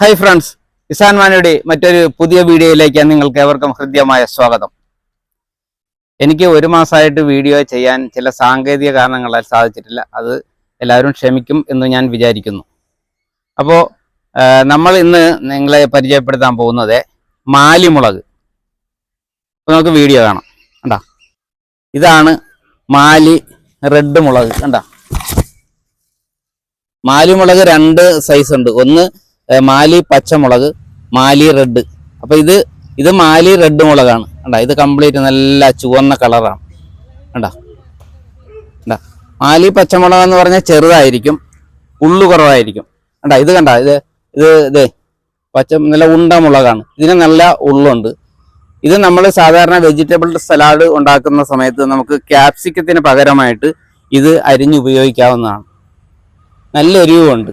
Hi friends, Kisan വാനിയുടെ മറ്റൊരു പുതിയ വീഡിയോയിലേക്ക് നിങ്ങൾക്ക് ഏവർക്കും ഹൃദ്യമായ സ്വാഗതം. എനിക്ക് ഒരു മാസമായിട്ട് വീഡിയോ ചെയ്യാൻ ചില സാങ്കേതിക കാരണങ്ങളാൽ സാധിച്ചിട്ടില്ല. അത് എല്ലാവരും ക്ഷമിക്കും എന്ന് ഞാൻ വിചാരിക്കുന്നു. അപ്പോൾ നമ്മൾ ഇന്ന് നിങ്ങളെ പരിചയപ്പെടുത്താൻ പോകുന്നത് മാലിമുളക്. നമുക്ക് വീഡിയോ കാണാം. കണ്ടാ, ഇതാണ് മാലി റെഡ് മുളക്. കണ്ടാ, മാലിമുളക് രണ്ട് സൈസ് ഉണ്ട്. ഒന്ന് മാലി പച്ചമുളക്, മാലി റെഡ്. അപ്പൊ ഇത് മാലി റെഡ് മുളകാണ്. കണ്ടാ, ഇത് കംപ്ലീറ്റ് നല്ല ചുവന്ന കളറാണ്. കണ്ടാ, മാലി പച്ചമുളക് എന്ന് പറഞ്ഞാൽ ചെറുതായിരിക്കും, ഉള്ളു കുറവായിരിക്കും. കണ്ടാ, ഇത് കണ്ടാ, ഇത് പച്ച നല്ല ഉണ്ട മുളകാണ്. ഇതിന് നല്ല ഉള്ളുണ്ട്. ഇത് നമ്മൾ സാധാരണ വെജിറ്റബിൾ സലാഡ് ഉണ്ടാക്കുന്ന സമയത്ത് നമുക്ക് ക്യാപ്സിക്കത്തിന് പകരമായിട്ട് ഇത് അരിഞ്ഞുപയോഗിക്കാവുന്നതാണ്. നല്ല എരിവുണ്ട്.